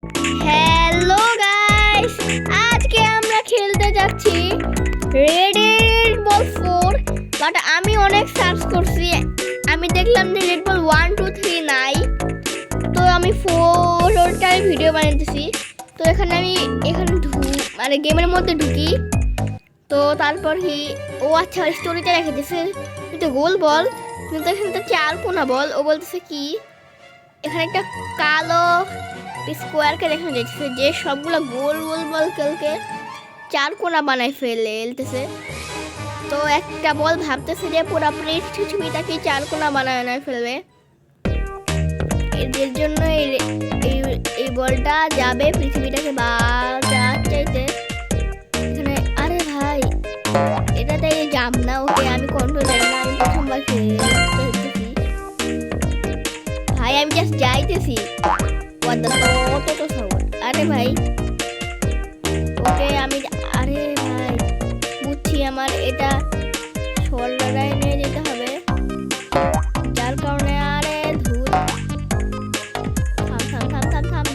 Hello guys, আজকে আমরা খেলতে যাচ্ছি রেড বল 4। বাট আমি অনেক সার্চ করছি, আমি দেখলাম যে রেড বল 1 2 3 নাই, তো আমি 4টার ভিডিও বানাইতেছি। তো এখানে আমি মানে গেমের মধ্যে ঢুকি, তো তারপর ও আচ্ছা স্টোরিতে রেখে দিয়েছে কিন্তু গোল বল, কিন্তু এখানে তো 4 কোনা বল। ও বলতেছে কি এখানে একটা কালো স্কোয়ারকে দেখানো যাচ্ছে যে সবগুলো গোল গোল বল খেলকে 4 কোনা বানায় ফেলতেছে। তো একটা বল ভাবতেছে যে পুরোপুরি পৃথিবীটাকে 4 কোনা বানায় ফেলবে, এর জন্য এই বলটা যাবে পৃথিবীটাকে চাইতে এখানে। আরে ভাই এটাতে যাব না, ওকে আমি কন্ট্রোল জানি না, আমি প্রথমবার খেলতেছি ভাই, আমি জাস্ট যাইতেছি। আরে ভাই ওকে আমি, আরে ভাই বুঝছি, আমার এটা শোল্ডারে নিয়ে যেতে হবে, যার কারণে আরে ধুর থাম।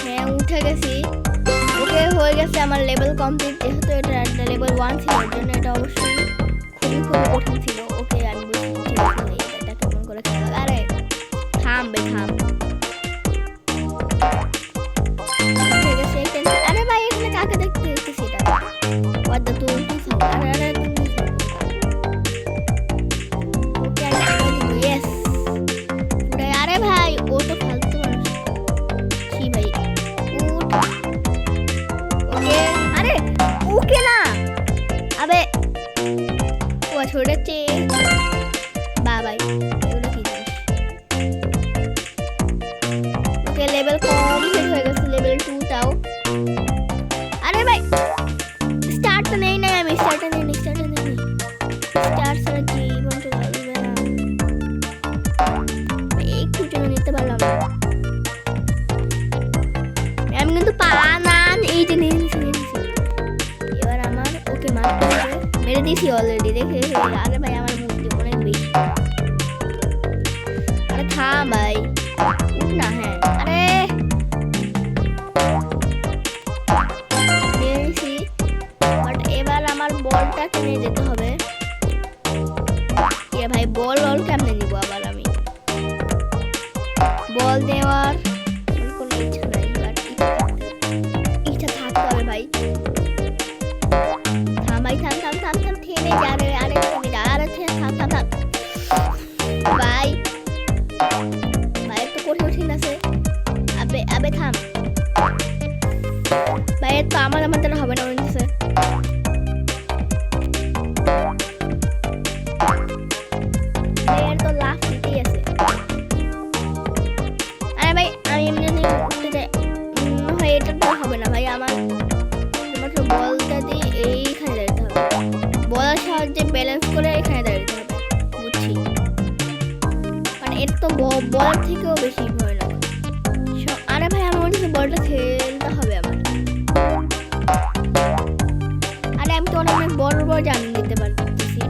হ্যাঁ উঠে গেছি, ওকে হয়ে গেছে আমার লেভেল কমপ্লিট। যেহেতু এটা লেভেল 1 ছিল, এর জন্য এটা অবশ্যই খুবই কঠিন ছিল। ওকে আমি বুঝছি এটা কেমন করে খেলা। আরে থাম। আরে ভাই এখানে কাকে দেখতেছি এটা ওয়াদা তো আরে ওকে ইয়েস। আরে ভাই ও তো ফালতু মানুষ কি ভাই, উঠ। ওকে আরে ওকে না, আবে ও ছড়েছে বাবাই এগুলো কি জিনিস। ওকে লেভেল কমপ্লিট হয়ে গেছে, লেভেল 2টাও। আরে ভাই স্টার্ট নেই আমি স্টার্ট নেই স্টার্ট ছাড়া জীবন চলবে না, একটু জন্য নিতে পারলাম না আমি, কিন্তু এই যে নিয়ে নিছি। এবার আমার ওকে মারতে হবে, মেরে দিয়েছি অলরেডি দেখে। আরে ভাই আমার মুক্তি অনেক বেশি, আরে থাম ভাই উঠ না। হ্যাঁ আরে নিয়ে নিছি, বাট এবার আমার বলটাকে নিয়ে যেতে হবে। এ ভাই বল কেমনে নিব আবার আমি, বল দেওয়ার কোনো ইচ্ছা নাই, বাট ইচ্ছা থাকতে হবে ভাই। থাম ভাই থাম থেমে যা রে, আরে থেমে যা, আরে থাম ভাই একটু কঠিন আছে। আবে থাম ভাই, তো আমার দ্বারা হবে না বলতেছে। তো লাফ দিতেই আছে। আরে ভাই আমি এমনি উঠতে যাই ভাই, এটা তো হবে না ভাই, আমার মাত্র বলটা দিয়ে এইখানে দাঁড়াতে হবে, বলার সাহায্যে ব্যালেন্স করে এখানে দাঁড়াতে হবে, বুঝছি। মানে এটা তো বলার থেকেও বেশি ভয় লাগে। আরে ভাই আমার মনে হচ্ছে বলটা খেলতে হবে আমার। আরে আমি তো অনেক বড় জান দিতে পারতেছি।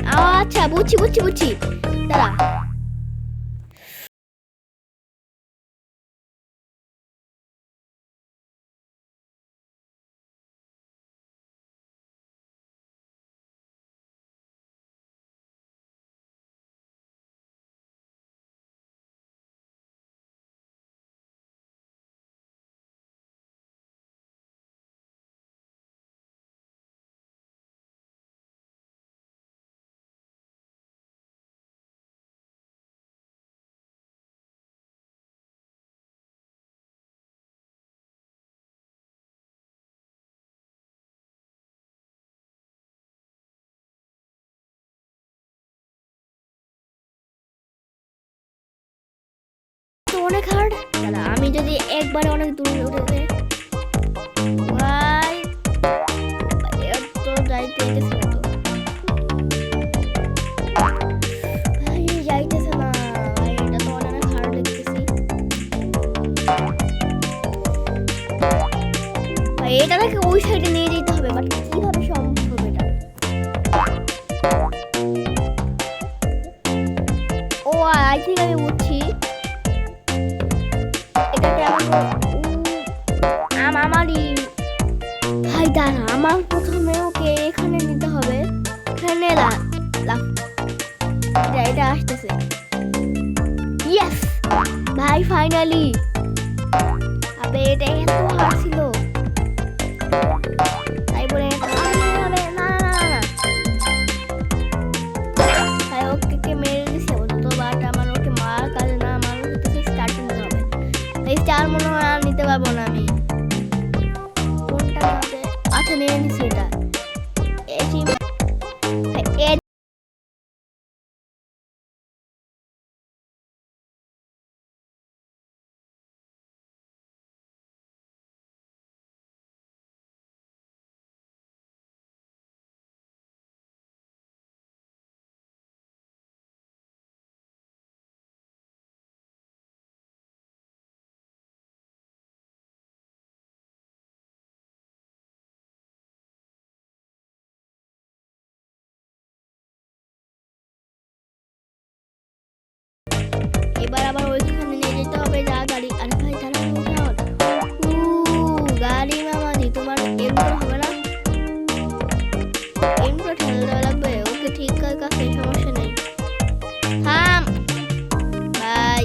আচ্ছা বুঝছি দাঁড়া। অনেক হার্ড, আমি যদি একবারে অনেক দূরে উঠে যাই ভাই, তো যাইতেছে না, তো ভাই যাইতেছে না ভাই, এটা তো অনেক হার্ড দেখতেছি ভাই। এটাকে ওই সাইডে নিয়ে যেতে হবে, বাট কিভাবে সম্ভব এটা? ও আই থিঙ্ক আমি বুঝছি, এটাকে আমার আমারই ভাই দাঁড়া, আমার প্রথমে ওকে এখানে নিতে হবে। এখানে এটা আসতেছে। ইয়েস ভাই ফাইনালি। আবে এটা এত হার্ড ছিল, তাই বলে না না না না তাই ওকে মেরে দিছে তো, বাট আমার ওকে মার কাজে না, আমার ওকে স্টার্ট নিতে হবে। এই স্টার মনে হয় আর নিতে পারবো না আমি। কোনটা হবে? আচ্ছা নিয়ে নিছি এটা। এবার আবার ওইখানে নিয়ে যেতে হবে যা গাড়ি। আরে ভাই তারা গাড়ি মামাদি, তোমার এমন হবে না, এমন ঠেলে দেওয়া লাগবে। ওকে ঠিক কাছে সমস্যা নেই। থাম ভাই,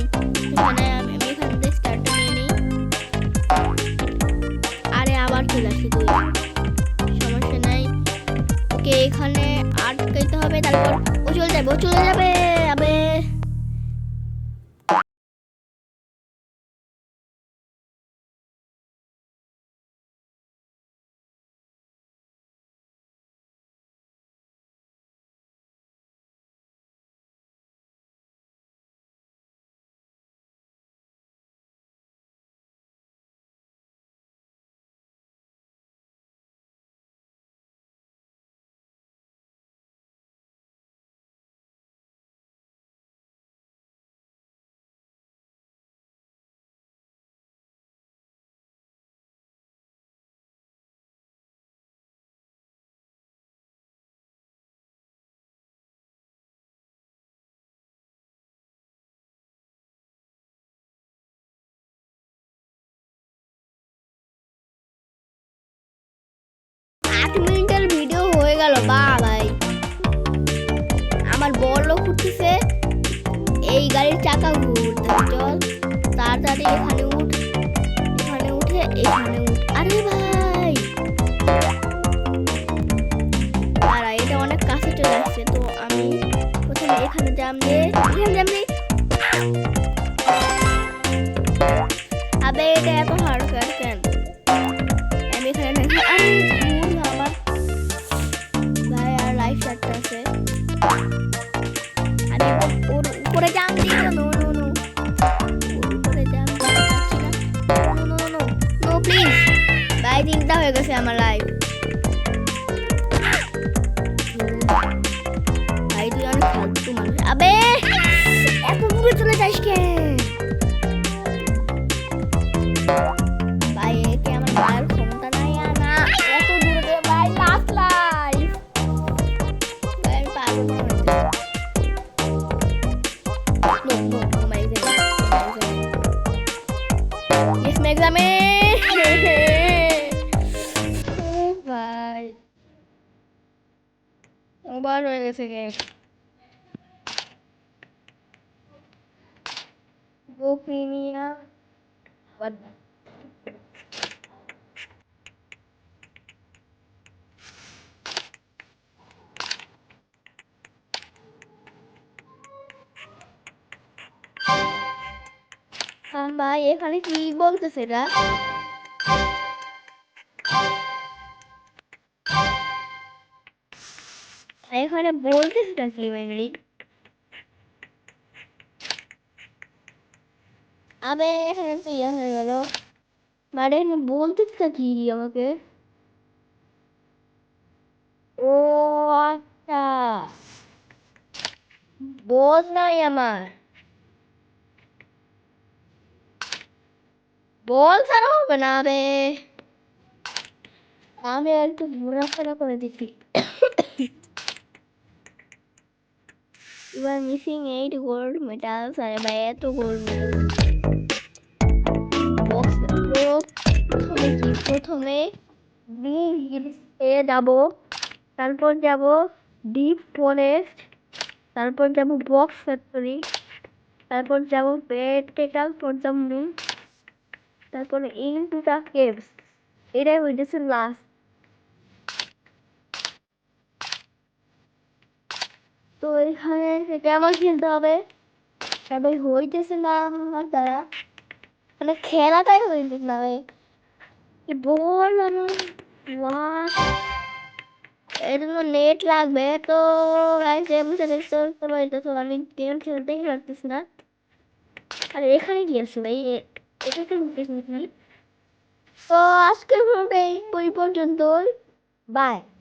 এখানে আমি এখান থেকে স্টার্টটা নিয়ে নিই। আরে আবার চলে আসি তুই, সমস্যা নাই। ওকে এখানে আটকাইতে হবে, তারপর ও চলে যাবে, ও চলে যাবে। আবে মিনিটের ভিডিও হয়ে গেল। বা ভাই আমার বলও ঘুরতেছে, এই গাড়ির চাকা ঘুরতে। চল তাড়াতাড়ি এখানে উঠ, এখানে উঠে এখানে উঠ। আরে ভাই দাঁড়া, এটা অনেক কাছে চলে আসছে, তো আমি প্রথমে এখানে জাম দিয়ে, এখানে জাম দিয়ে। আবে এটা এত হার্ড কেন? আমি এখানে আরে আমার ভাই আর লাইফ চারটা আছে। আমি ওর উপরে জাম দিই। নো নো নো, ওর উপরে জাম দিচ্ছি না। No no no no please ভাই, চিন্তা হয়ে গেছে আমার লাইফ। ভাই তুই অনেক ফালতু মানুষ। আবে এত দূরে চলে যাস কেন ভাই? একে আমার মায়ের ক্ষমতা নাই আর না, এত দূরে ভাই। লাস্ট লাইফ ভাই, আমি পারবো না। নো নো নো মাই গড, ইস মেঘলামে ভাই ওভার হয়ে গেছে গেম। গোপিনিয়া বাদ। হ্যাঁ ভাই এখানে কি বলতেছে এটা? এখানে বলতেছেটা কি মেনলি? আবে এখানে তো ইয়ে হয়ে গেল, মানে বলতেছেটা কি আমাকে? ও আচ্ছা, বল নাই আমার, বল ছাড়া হবে না রে। আমি একটু ঘোরাফেরা করে দিচ্ছি। You are missing 8 gold medals. अरे भाई तो गोल्ड मेडल बॉक्स দেখি প্রথমে এ যাব, তারপর যাব ডিপ ফরেস্ট, তারপর যাব বক্স ফ্যাক্টরি, তারপর যাব পেটেকাল পর্যন্ত, তারপরে ইনটু দ্য কেভস। এটাই হইতেছে লাস্ট। তো এখানে থেকে আমার খেলতে হবে, তবে হইতেছে না আমার দ্বারা, মানে খেলাটাই হইতেছে না ভাই। বল আমার এর জন্য নেট লাগবে। তো গাইস আমি সাজেস্ট করতে পারতেছি, আমি গেম খেলতেই পারতেছি না। আর এখানে কি আছে ভাই, এটা তো ঢুকেছি। তো আজকের ভিডিওটা এই পর্যন্ত, বাই।